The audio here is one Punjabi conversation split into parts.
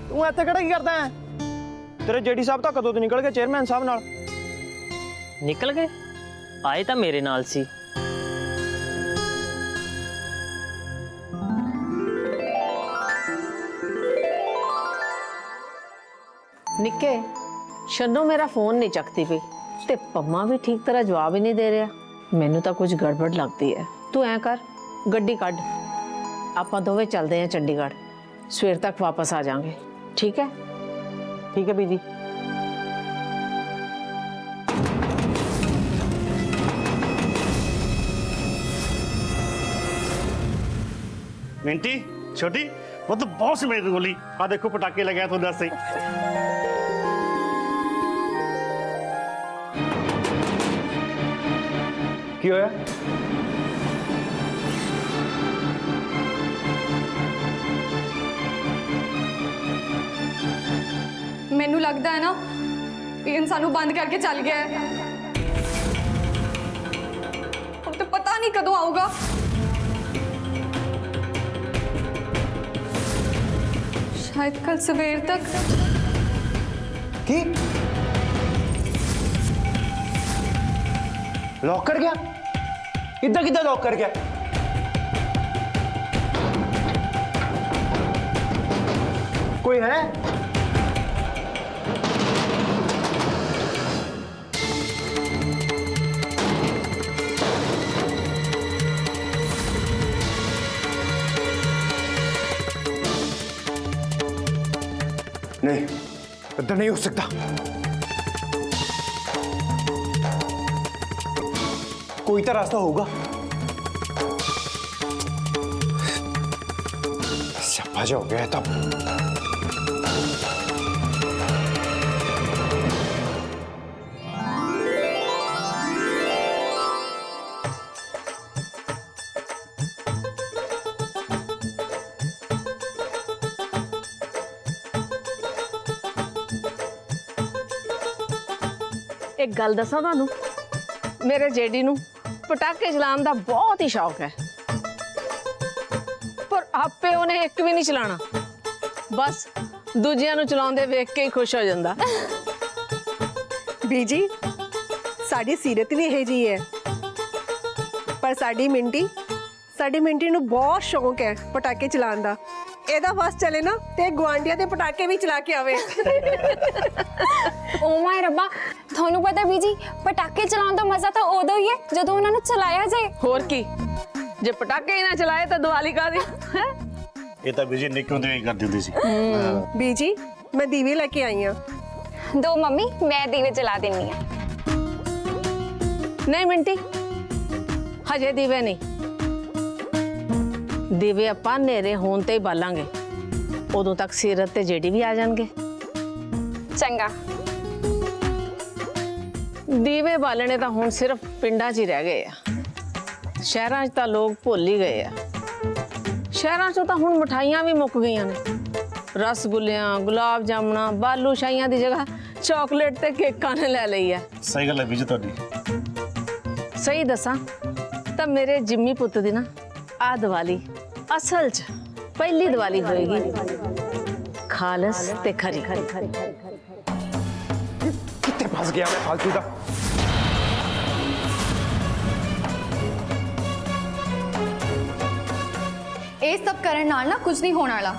तू इत्थे खड़ा की करदा है? तेरे जेडी साहब तो कदों तो निकल गए चेयरमैन साहब नाल। निकल गए? आए तो मेरे नाल सी। निक्के शन्नू मेरा फोन नहीं चकती पई ते पम्मा भी ठीक तरह जवाब ही नहीं दे रहा। मैनू तो कुछ गड़बड़ लगती है। तू ऐ कर गड्डी कढ़, आपां दोवें चलते हैं चंडीगढ़, सवेर तक वापस आ जाएंगे। ठीक है? ठीक है बीजी। मिंटी छोटी वो तो बहुत सी मेरी गोली। हाँ देखो पटाखे लगे तो उधर से। की होया? मैनू लगता है ना इन सानू बंद करके चल गया है। अब तो पता नहीं कदों आऊगा। शायद कल सवेर तक। की लॉक कर गया? इधर किधर लॉक कर गया? कोई है? नहीं, इधर नहीं हो सकता। कोई तो रास्ता होगा। शाबाश हो गया तब। एक गल दसा तुहानू, मेरे जेडी नू पटाखे चलाने का बहुत ही शौक है, पर आपे उन्हें एक भी नहीं चलाना। बस दूजियां नू चलाउंदे वेख के ही खुश हो जांदा। बीजी साड़ी सीरत भी यही जी है, पर साड़ी मिंटी नू बहुत शौक है पटाखे चलाने का। एदा बस चले ना ते गुआंढिया दे पटाखे भी चला के आवे। ओ माय रब्बा, थानू पता बीजी पटाखे चलाने का मजा तो उदों ही है जदों उन्हां नू चलाया जाए। होर की, जे पटाखे ही ना चलाए तो दिवाली का दी है। ये तो बीजी निक्के होंदे ही करदी हुंदी सी। बीजी मैं दीवे लेके आई हूं। दो मम्मी, मैं दीवे जला देनी है। नहीं मिंटी, हजे दीवे नहीं, दीवे आपां नेरे होण ते ही बालांगे। उदों तक सीरत ते जेडी भी आ जाणगे। चंगा। दीवे बालने तो हुण सिर्फ पिंडां 'च ही रह गए आ, शहरां 'च तां लोग भुल ही गए आ। शहरां 'चों तां हुण मिठाइयां भी मुक गईयां ने। रसगुल्लियां, गुलाब जामुना, बालू शाइयां दी जगह चॉकलेट ते केकां ने ले लई है। सही गल है बीजी तुहाडी। सही दसां तां मेरे जिम्मी पुत्त दी ना आ दिवाली असल च पहली दिवाली होएगी खालस ते खरी। कितने फंस गया मैं फालतू का। ये सब करने नाल ना कुछ नहीं होने वाला।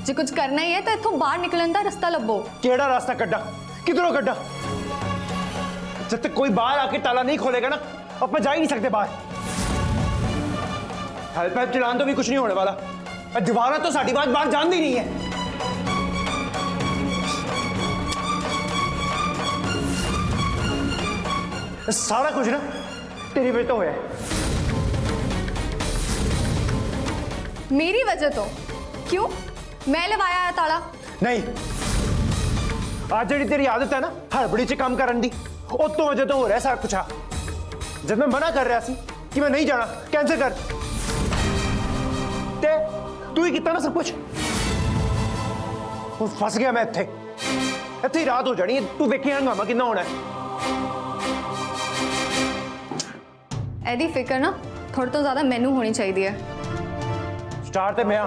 जे कुछ करना ही है तो इत्थों बाहर निकलने का रास्ता लभो। केड़ा रास्ता कड्डा? किधरों कड्डा? जब तक कोई बाहर आके ताला नहीं खोलेगा ना, अपन जा ही नहीं सकते बाहर। हेल्प हेल्प चलान तो भी कुछ नहीं होने वाला। दीवारा तो साड़ी बात बाहर जान दी नहीं है। सारा कुछ ना तेरी वजह तो होया है। मेरी वजह तो? क्यों? मैं लवाया है ताला। नहीं, आज जी तेरी आदत है ना हड़बड़ी च काम करन दी, उस तो वजह तो हो रहा है सारा कुछ। जब मैं मना कर रहा सी कि मैं नहीं जाना, कैंसिल कर, ते तू ही कितना ना सब कुछ। फस गया मैं इत्थे। इत्थे ही रात हो जानी है। तू देखी हंगामा कितना होना है। ਇਹਦੀ ਫਿਕਰ ਨਾ ਥੋੜੇ ਤੋਂ ਜ਼ਿਆਦਾ ਮੈਨੂੰ ਹੋਣੀ ਚਾਹੀਦੀ ਹੈ। ਸਟਾਰ ਤੇ ਮੈਂ ਆ।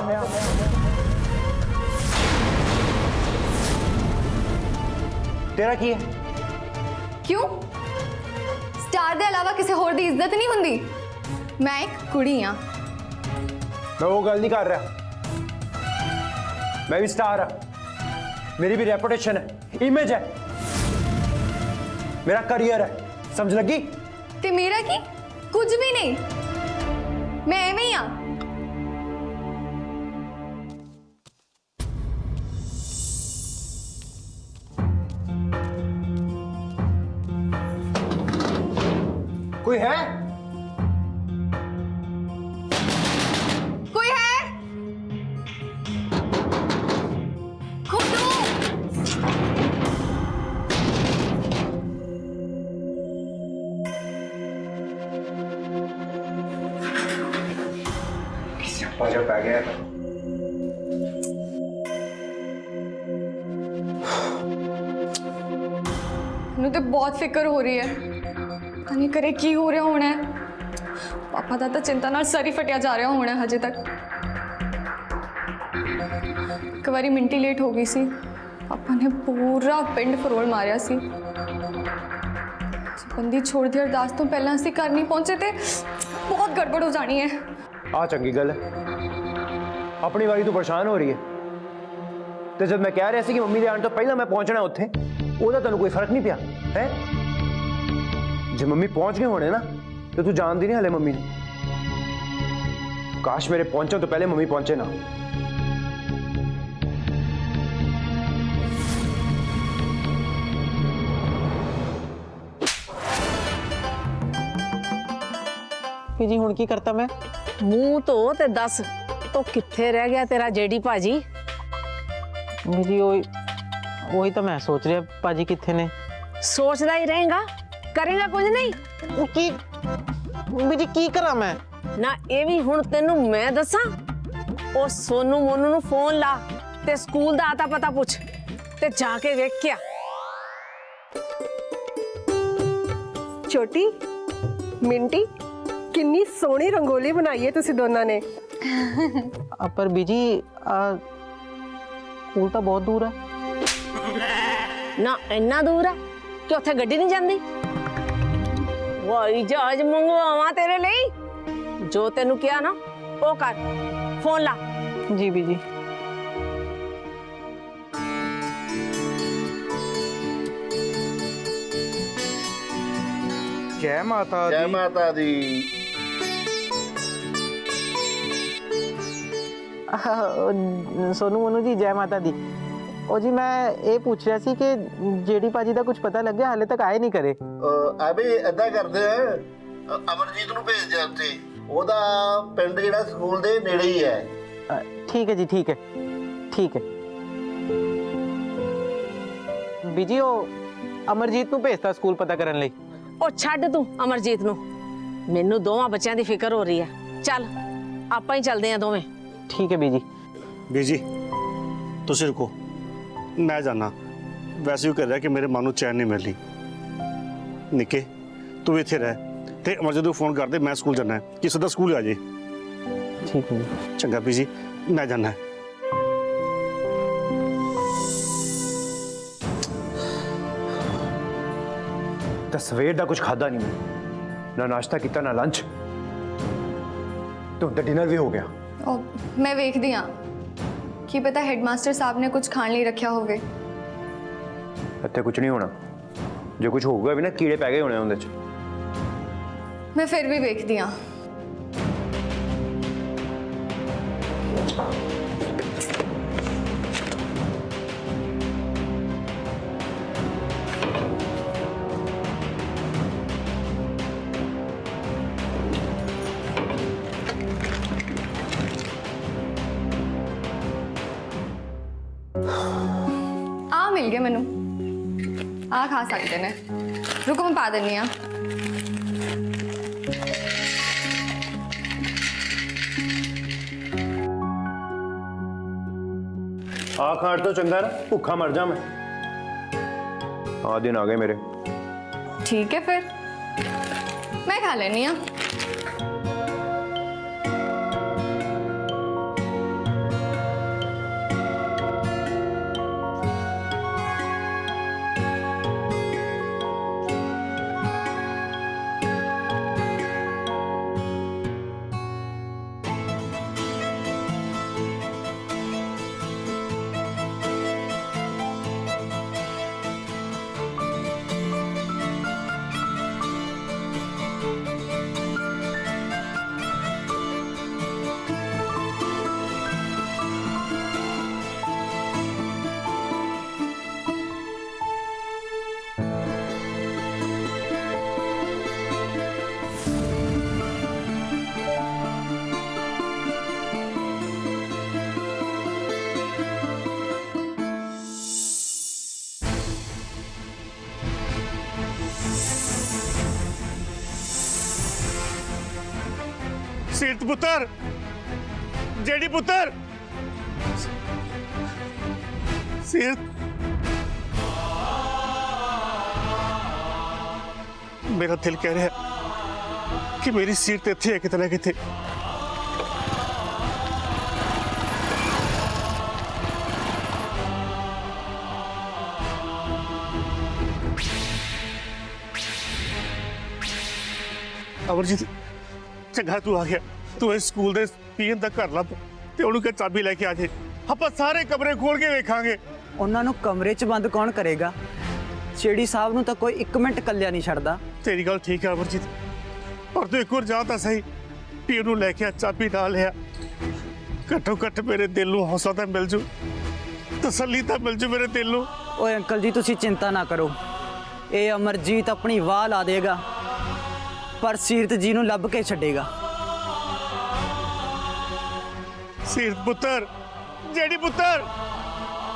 ਤੇਰਾ ਕੀ ਹੈ? ਕਿਉਂ? ਸਟਾਰ ਦੇ ਇਲਾਵਾ ਕਿਸੇ ਹੋਰ ਦੀ ਇੱਜ਼ਤ ਨਹੀਂ ਹੁੰਦੀ? ਮੈਂ ਇੱਕ ਕੁੜੀ ਆ। ਮੈਂ ਉਹ ਗੱਲ ਨਹੀਂ ਕਰ ਰਿਹਾ। ਮੈਂ ਵੀ ਸਟਾਰ ਆ, मेरी भी रेपुटेशन है, इमेज है, मेरा करियर है, समझ लगी? ते मेरा की कुछ भी नहीं, मैं एवं ही हाँ। कोई है? कोई है? खोलो। पाजा पै गया। ਮੈਨੂੰ ਤੇ ਬਹੁਤ ਫਿਕਰ ਹੋ ਰਹੀ ਹੈ, ਪਤਾ ਨਹੀਂ ਕਰੇ ਕੀ ਹੋ ਰਿਹਾ ਹੋਣਾ ਹੈ। ਪਾਪਾ ਦਾ ਤਾਂ ਚਿੰਤਾ ਨਾਲ ਸਰ ਹੀ ਫਟਿਆ ਜਾ ਰਿਹਾ ਹੋਣਾ ਹਜੇ ਤੱਕ। ਇੱਕ ਵਾਰੀ ਮਿੰਟੀ ਲੇਟ ਹੋ ਗਈ ਸੀ, ਪਾਪਾ ਨੇ ਪੂਰਾ ਪਿੰਡ ਫਰੋਲ ਮਾਰਿਆ ਸੀ। ਬੰਦੀ ਛੋੜਦੀ ਅਰਦਾਸ ਤੋਂ ਪਹਿਲਾਂ ਅਸੀਂ ਘਰ ਨਹੀਂ ਪਹੁੰਚੇ ਤੇ ਬਹੁਤ ਗੜਬੜ ਹੋ ਜਾਣੀ ਹੈ। आ चंगी गल है, अपनी वारी तू परेशान हो रही है। तो जब मैं कह रहा सी कि मम्मी के आने तो पहला मैं पहुंचना उत्थे, ओदा तैनूं कोई फर्क नहीं पिया है? जे मम्मी पहुंच गए होने ना तो तू जानती नहीं हले मम्मी ने। काश मेरे पहुंचने तो पहले मम्मी पहुंचे ना। जी हुण की करता मैं? ਮੂੰਹ ਧੋ ਤੇ ਦੱਸ ਤੋ ਕਿੱਥੇ ਰਹਿ ਗਿਆ ਤੇਰਾ ਜੇਡੀ ਭਾਜੀ? जी वही तो मैं सोच रहा पाजी किथे ने। ਸੋਚਦਾ ਹੀ ਰਹੇਗਾ, ਕਰੇਗਾ ਕੁਝ ਨਹੀਂ वो की जी की करा मैं? ਨਾ। ਇਹ ਵੀ ਹੁਣ ਤੈਨੂੰ ਮੈਂ ਦੱਸਾਂ? ਉਹ ਸੋਨੂ ਮੋਨੂ ਨੂੰ ਫੋਨ ਲਾ ਤੇ ਸਕੂਲ ਦਾ ਆਤਾ ਪਤਾ ਪੁੱਛ ਤੇ ਜਾ ਕੇ ਵੇਖਿਆ। ਛੋਟੀ ਮਿੰਟੀ किन्नी सोहनी रंगोली बनाई है तुसी दोनों ने। पर बीजी स्कूल तो बहुत दूर है। ਨਾ ਇੰਨਾ ਦੂਰ ਆ ਕਿ ਉੱਥੇ ਗੱਡੀ ਨਹੀਂ ਜਾਂਦੀ? ਵਾਈ ਜਹਾਜ਼ ਮੰਗਵਾਵਾਂ ਤੇਰੇ ਲਈ? ਜੋ ਤੈਨੂੰ ਕਿਹਾ ਨਾ ਉਹ ਕਰ, ਫੋਨ ਲਾ। जी बीजी। जय माता जय माता दी। सोनू मोनू जी जय माता दी। ओ जी मैं ये पूछ रहा सी कि जेडी पाजी का कुछ पता लग गया? हाले तक आए नहीं करे। अबे ऐदा करते हैं, अमरजीत ਨੂੰ ਭੇਜ ਦੇ ਉੱਤੇ। ਉਹਦਾ ਪਿੰਡ ਜਿਹੜਾ ਸਕੂਲ ਦੇ ਨੇੜੇ ਹੀ ਹੈ। ठीक है जी, ठीक है, ठीक है। बीजी ओ अमरजीत ਨੂੰ ਭੇਜਤਾ ਸਕੂਲ ਪਤਾ ਕਰਨ ਲਈ। ਉਹ ਛੱਡ ਤੂੰ ਅਮਰਜੀਤ ਨੂੰ, ਮੈਨੂੰ ਦੋਵਾਂ ਬੱਚਿਆਂ ਦੀ ਫਿਕਰ ਹੋ ਰਹੀ ਹੈ। ਚੱਲ ਆਪਾਂ ਹੀ ਚੱਲਦੇ ਆਂ ਦੋਵੇਂ। ठीक है बीजी। ਬੀਜੀ ਤੁਸੀਂ ਰੁਕੋ, ਮੈਂ ਜਾਣਾ। ਵੈਸੇ ਹੀ ਕਰ ਰਿਹਾ ਕਿ ਮੇਰੇ ਮਨ ਨੂੰ ਚੈਨ ਨਹੀਂ ਮਿਲ ਰਹੀ। ਨਿੱਕੇ ਤੂੰ ਇੱਥੇ ਰਹਿ ਤੇ ਅਮਰਜੀਤ ਨੂੰ ਫੋਨ ਕਰ ਦੇ, ਮੈਂ ਸਕੂਲ ਜਾਣਾ ਹੈ ਕਿ ਸਿੱਧਾ ਸਕੂਲ ਆ ਜੇ। ठीक है जी। ਚੰਗਾ ਬੀਜੀ, ਮੈਂ ਜਾਣਾ ਹੈ। तो सवेर का कुछ खादा नहीं मैं, ना नाश्ता किया ना लंच, तो डिनर भी हो गया। ਉਹ ਮੈਂ ਵੇਖਦੀ ਹਾਂ, ਕੀ ਪਤਾ ਹੈਡਮਾਸਟਰ ਸਾਹਿਬ ਨੇ ਕੁਝ ਖਾਣ ਲਈ ਰੱਖਿਆ ਹੋਵੇ। ਇੱਥੇ ਕੁਝ ਨਹੀਂ ਹੋਣਾ, ਜੋ ਕੁਝ ਹੋਊਗਾ ਵੀ ਨਾ ਕੀੜੇ ਪੈ ਗਏ ਹੋਣੇ ਉਹਦੇ ਚ। ਮੈਂ ਫਿਰ ਵੀ ਵੇਖਦੀ ਹਾਂ। ਆ ਮਿਲ ਗਿਆ ਮੈਨੂੰ, ਆ ਖਾ ਸਕਦੇ ਨੇ। ਰੁਕੋ ਮੈਂ ਪਾ ਦਿੰਨੀ ਆ। आ खाट तो चंगा ना, भुखा मर जा मैं। आ दिन आ गए मेरे। ठीक है फिर मैं खा लेनी आ। ਸੀਰਤ ਪੁੱਤਰ, ਜਿਹੜੀ ਪੁੱਤਰ, ਸੀਰਤ। ਮੇਰਾ ਦਿਲ ਕਹਿ ਰਿਹਾ ਕਿ ਮੇਰੀ ਸੀਰਤ ਇੱਥੇ ਹੈ ਕਿਤੇ ਨਾ ਕਿਤੇ। ਅਮਰਜੀਤ, ਚੰਗਾ ਤੂੰ ਆ ਗਿਆ। ਤੂੰ ਇਸ ਸਕੂਲ ਦੇ ਪੀਐਨ ਦਾ ਘਰ ਲੱਭ ਤੇ ਉਹਨੂੰ ਕਿ ਚਾਬੀ ਲੈ ਕੇ ਆ ਜੇ। ਆਪਾਂ ਸਾਰੇ ਕਮਰੇ ਖੋਲ ਕੇ ਵੇਖਾਂਗੇ। ਉਹਨਾਂ ਨੂੰ ਕਮਰੇ 'ਚ ਬੰਦ ਕੌਣ ਕਰੇਗਾ? ਛੇੜੀ ਸਾਹਿਬ ਨੂੰ ਤਾਂ ਕੋਈ 1 ਮਿੰਟ ਕੱਲਿਆ ਨਹੀਂ ਛੱਡਦਾ। ਤੇਰੀ ਗੱਲ ਠੀਕ ਹੈ ਅਮਰਜੀਤ, ਪਰ ਤੂੰ ਇੱਕ ਵਾਰ ਜਾ ਤਾਂ ਸਹੀ। ਪੀਐਨ ਨੂੰ ਲੈ ਕੇ ਆ, ਚਾਬੀ ਨਾਲ ਲਿਆ। ਘੱਟੋ ਘੱਟ ਮੇਰੇ ਦਿਲ ਨੂੰ ਹੌਸਲਾ ਤਾਂ ਮਿਲ ਜੂ, ਤਸੱਲੀ ਤਾਂ ਮਿਲ ਜੂ ਮੇਰੇ ਦਿਲ ਨੂੰ। ਓਏ ਅੰਕਲ ਜੀ, ਤੁਸੀਂ ਚਿੰਤਾ ਨਾ ਕਰੋ। ਇਹ ਅਮਰਜੀਤ ਆਪਣੀ ਵਾਹ ਲਾ ਦੇਗਾ, ਪਰ ਸੀਰਤ ਜੀ ਨੂੰ ਲੱਭ ਕੇ ਛੱਡੇਗਾ। ਸੀਰਤ ਪੁੱਤਰ, ਜਿਹੜੀ ਪੁੱਤਰ,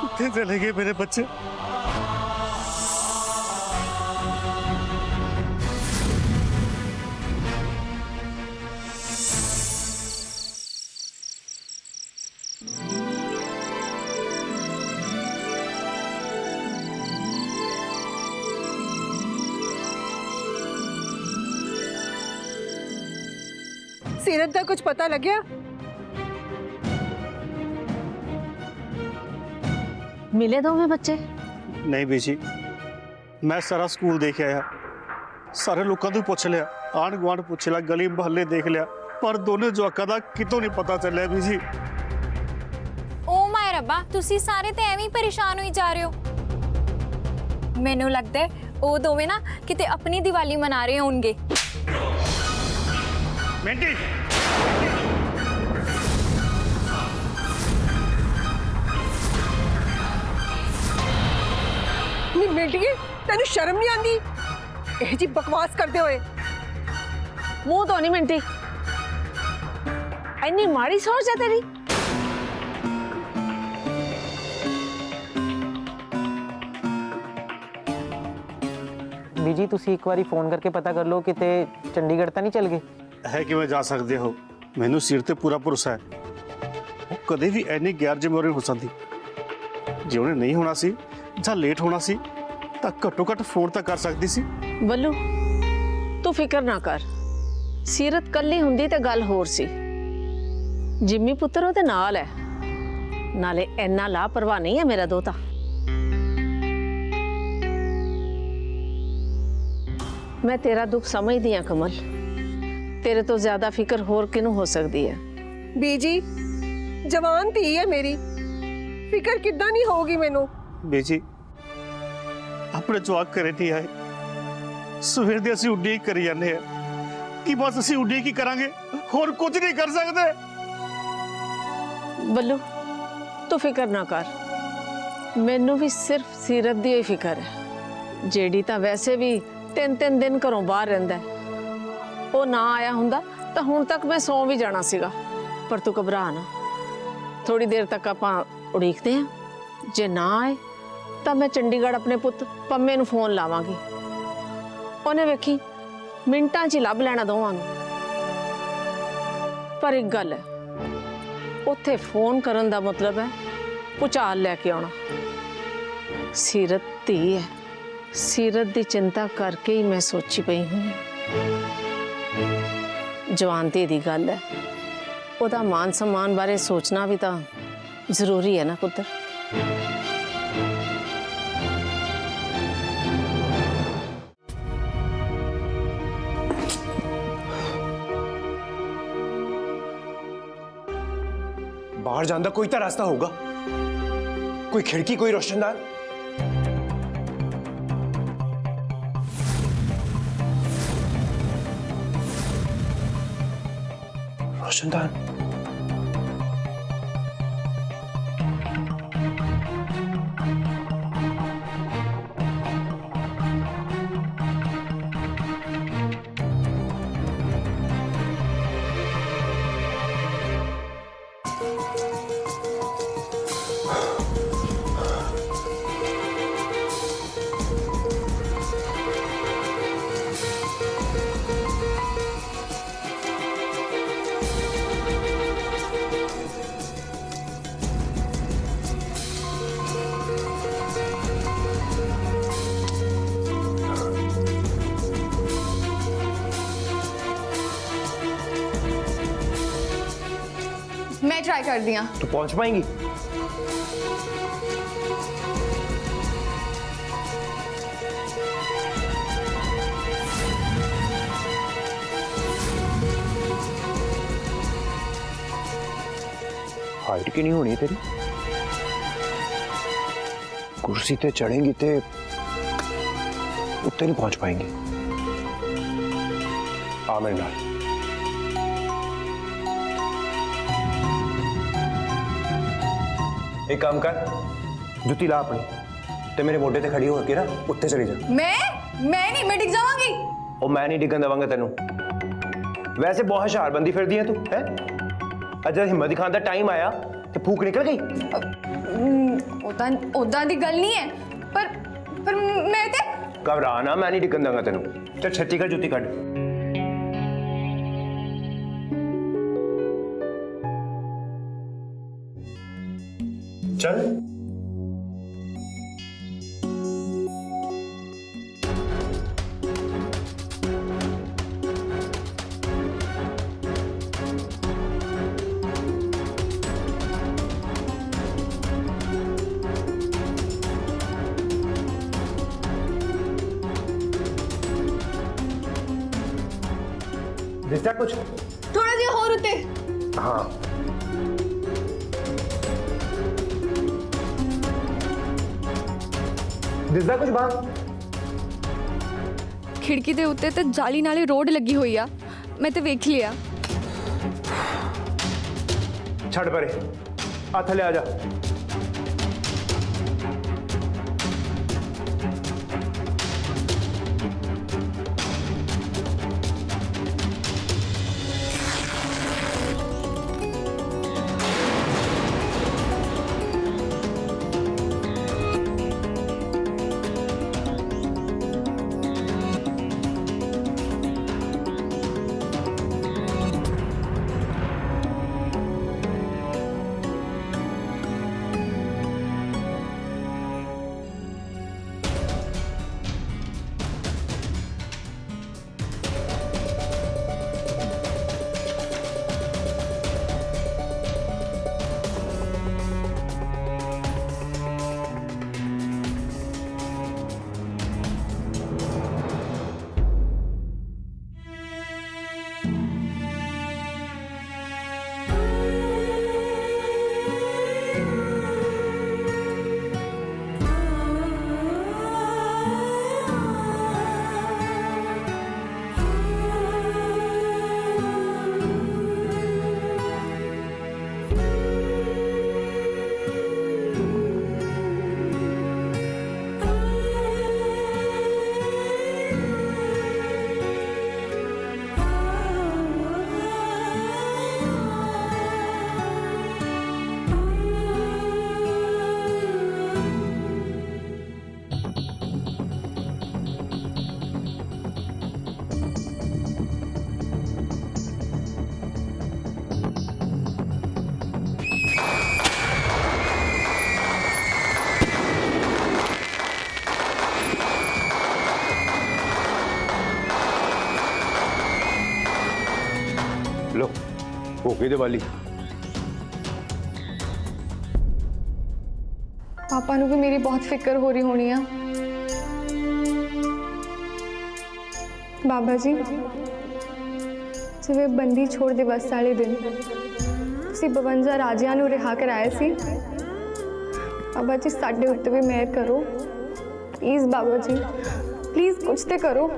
ਕਿੱਥੇ ਚਲੇ ਗਏ ਮੇਰੇ ਬੱਚੇ? ਸੀਰਤ ਦਾ ਕੁਝ ਪਤਾ ਲੱਗਿਆ? ਮਿਲੇ ਦੋਵੇਂ ਬੱਚੇ? ਨਹੀਂ ਬੀਜੀ, ਮੈਂ ਸਾਰਾ ਸਕੂਲ ਦੇਖ ਆਇਆ, ਸਾਰੇ ਲੋਕਾਂ ਤੋਂ ਪੁੱਛ ਲਿਆ, ਆਂਢ ਗੁਆਂਢ ਪੁੱਛ ਲਿਆ, ਗਲੀ ਮੁਹੱਲੇ ਦੇਖ ਲਿਆ, ਪਰ ਦੋਨੇ ਜਵਾਕਾਂ ਦਾ ਕਿਤੋਂ ਨਹੀਂ ਪਤਾ ਚੱਲਿਆ ਬੀਜੀ। ਓ ਮਾਏ ਰੱਬਾ, ਤੁਸੀਂ ਸਾਰੇ ਤੇ ਐਵੇਂ ਹੀ ਪਰੇਸ਼ਾਨ ਹੋਈ ਜਾ ਰਹੇ ਹੋ। ਮੈਨੂੰ ਲੱਗਦਾ ਹੈ ਉਹ ਦੋਵੇਂ ਨਾ ਕਿਤੇ ਆਪਣੀ ਦੀਵਾਲੀ ਮਨਾ ਰਹੇ ਹੋਣਗੇ। ਮਿੰਟੀ, ਨੀ ਮਿੰਟੀਏ, ਤੈਨੂੰ ਸ਼ਰਮ ਨਹੀਂ ਆਉਂਦੀ ਇਹ ਜੀ ਬਕਵਾਸ ਕਰਦੇ ਹੋਏ? ਮੂੰਹ ਤੋਂ ਨਹੀਂ ਮਿੰਟੀ, ਇੰਨੀ ਮਾੜੀ ਸੋਚ ਹੈ ਤੇਰੀ। ਬੀਜੀ, ਤੁਸੀਂ ਇੱਕ ਵਾਰੀ ਫੋਨ ਕਰਕੇ ਪਤਾ ਕਰ ਲਓ ਕਿਤੇ ਚੰਡੀਗੜ੍ਹ ਤਾਂ ਨਹੀਂ ਚਲ ਗਏ। ਹੈ ਕਿਵੇਂ ਜਾ ਸਕਦੇ ਹੋ? ਮੈਨੂੰ ਸਿਰ ਤੇ ਪੂਰਾ ਭਰੋਸਾ ਹੈ, ਉਹ ਕਦੇ ਵੀ ਐਨੀ ਗੈਰ ਜ਼ਿੰਮੇਵਾਰੀ ਹੋ ਸਕਦੀ। ਜੇ ਉਹਨੇ ਨਹੀਂ ਹੋਣਾ ਸੀ ਜਾਂ ਲੇਟ ਹੋਣਾ ਸੀ ਤਾਂ ਘੱਟੋ ਘੱਟ ਫੋਨ ਤਾਂ ਕਰ ਸਕਦੀ ਸੀ। ਬੱਲੂ, ਤੂੰ ਫਿਕਰ ਨਾ ਕਰ। ਸੀਰਤ ਕੱਲੀ ਹੁੰਦੀ ਤੇ ਗੱਲ ਹੋਰ ਸੀ। ਜਿੰਮੀ ਪੁੱਤਰ ਉਹਦੇ ਨਾਲ ਹੈ, ਨਾਲੇ ਇੰਨਾ ਲਾਪਰਵਾਹ ਨਹੀਂ ਹੈ ਮੇਰਾ ਦੋਤਾ। ਮੈਂ ਤੇਰਾ ਦੁੱਖ ਸਮਝਦੀ ਹਾਂ ਕਮਲ, ਤੇਰੇ ਤੋਂ ਜ਼ਿਆਦਾ ਫਿਕਰ ਹੋਰ ਕਿਹਨੂੰ ਹੋ ਸਕਦੀ ਹੈ। ਬੀਜੀ, ਜਵਾਨ ਧੀ ਹੈ ਮੇਰੀ, ਫਿਕਰ ਕਿੱਦਾਂ ਨਹੀਂ ਹੋਊਗੀ ਮੈਨੂੰ? ਬੀਜੀ, ਆਪਣੇ ਜਵਾਕ ਘਰੇ ਨਹੀਂ ਆਏ, ਸਵੇਰ ਦੇ ਅਸੀਂ ਉਡੀਕ ਕਰੀ ਜਾਂਦੇ ਆ ਕਿ ਬਸ ਅਸੀਂ ਉਡੀਕ ਹੀ ਕਰਾਂਗੇ, ਹੋਰ ਕੁਝ ਨਹੀਂ ਕਰ ਸਕਦੇ। ਬੱਲੂ, ਤੂੰ ਫਿਕਰ ਨਾ ਕਰ, ਮੈਨੂੰ ਵੀ ਸਿਰਫ ਸੀਰਤ ਦੀ ਹੀ ਫਿਕਰ ਹੈ, ਜਿਹੜੀ ਤਾਂ ਵੈਸੇ ਵੀ 3-3 ਦਿਨ ਘਰੋਂ ਬਾਹਰ ਰਹਿੰਦਾ ਹੈ। ਉਹ ਨਾ ਆਇਆ ਹੁੰਦਾ ਤਾਂ ਹੁਣ ਤੱਕ ਮੈਂ ਸੌਂ ਵੀ ਜਾਣਾ ਸੀਗਾ। ਪਰ ਤੂੰ ਘਬਰਾ ਨਾ, ਥੋੜੀ ਦੇਰ ਤੱਕ ਆਪਾਂ ਉਡੀਕਦੇ ਹਾਂ। ਜੇ ਨਾ ਆਏ ਤਾਂ ਮੈਂ ਚੰਡੀਗੜ੍ਹ ਆਪਣੇ ਪੁੱਤ ਪੰਮੇ ਨੂੰ ਫੋਨ ਲਾਵਾਂਗੀ। ਉਹਨੇ ਵੇਖੀ ਮਿੰਟਾਂ 'ਚ ਹੀ ਲੱਭ ਲੈਣਾ ਦੋਵਾਂ ਨੂੰ। ਪਰ ਇੱਕ ਗੱਲ ਹੈ, ਉੱਥੇ ਫੋਨ ਕਰਨ ਦਾ ਮਤਲਬ ਹੈ ਭੁਚਾਲ ਲੈ ਕੇ ਆਉਣਾ। ਸੀਰਤ ਧੀ ਹੈ, ਸੀਰਤ ਦੀ ਚਿੰਤਾ ਕਰਕੇ ਹੀ ਮੈਂ ਸੋਚੀ ਪਈ ਹਾਂ। ਜਵਾਨ ਧੀ ਦੀ ਗੱਲ ਹੈ, ਉਹਦਾ ਮਾਨ ਸਨਮਾਨ ਬਾਰੇ ਸੋਚਣਾ ਵੀ ਤਾਂ ਜ਼ਰੂਰੀ ਹੈ ਨਾ ਪੁੱਤਰ। बाहर जाने का कोई तो रास्ता होगा, कोई खिड़की, कोई रोशनदान। रोशनदान। मैं ट्राई कर दिया। तू पहुंच पाएंगी? हाइट की नहीं होनी तेरी, कुर्सी ते चढ़ेंगी ते उत्ते नहीं पहुंच पाएंगी। आ मेरे नाल। एक काम कर, जुत्ती ला अपनी ते मेरे मोढे ते खड़ी होकर ना उत्ते चली जा। मैं नहीं, मैं डिग जाऊंगी। और मैं नहीं डिगन देवांगा तेनू। वैसे बहुत होशियार बंदी फिरदी है तू, है? ਅੱਜ ਜਦ ਹਿੰਮਤ ਦਿਖਾਉਣ ਦਾ ਟਾਈਮ ਆਇਆ ਤੇ ਫੂਕ ਨਿਕਲ ਗਈ। ਉਦਾਂ ਦੀ ਗੱਲ ਨਹੀਂ ਹੈ, ਪਰ ਮੈਂ ਤੇ ਘਬਰਾ ਨਾ, ਮੈਂ ਨਹੀਂ ਡਿੱਗਣ ਦਾਂਗਾ ਤੈਨੂੰ। ਚੱਲ ਛੇਤੀ ਕਰ, ਜੁੱਤੀ ਕੱਢ। ਚੱਲ दिसता कुछ? थोड़ा जिहा और उत्ते। हाँ दिसदा कुछ बाहर? खिड़की ਦੇ ਉੱਤੇ ਤੇ ਜਾਲੀ ਨਾਲੇ ਰੋਡ ਲੱਗੀ ਹੋਈ ਆ, ਮੈਂ ਤੇ ਵੇਖ ਲਿਆ। ਛੱਡ ਪਰੇ, ਆ ਥੱਲੇ ਆ ਜਾ। लो हो गई दिवाली। ਪਾਪਾ ਨੂੰ ਵੀ ਮੇਰੀ ਬਹੁਤ ਫਿਕਰ ਹੋ ਰਹੀ ਹੋਣੀ ਆ। ਬਾਬਾ ਜੀ, ਜਿਵੇਂ ਬੰਦੀ ਛੋੜ ਦਿਵਸ ਵਾਲੇ ਦਿਨ ਤੁਸੀਂ 52 ਰਾਜਿਆਂ ਨੂੰ ਰਿਹਾ ਕਰਾਇਆ ਸੀ, ਬਾਬਾ ਜੀ ਸਾਡੇ ਉੱਤੇ ਵੀ ਮਿਹਰ ਕਰੋ। ਪਲੀਜ਼ ਬਾਬਾ ਜੀ, ਪਲੀਜ਼ ਕੁਝ ਤੇ ਕਰੋ।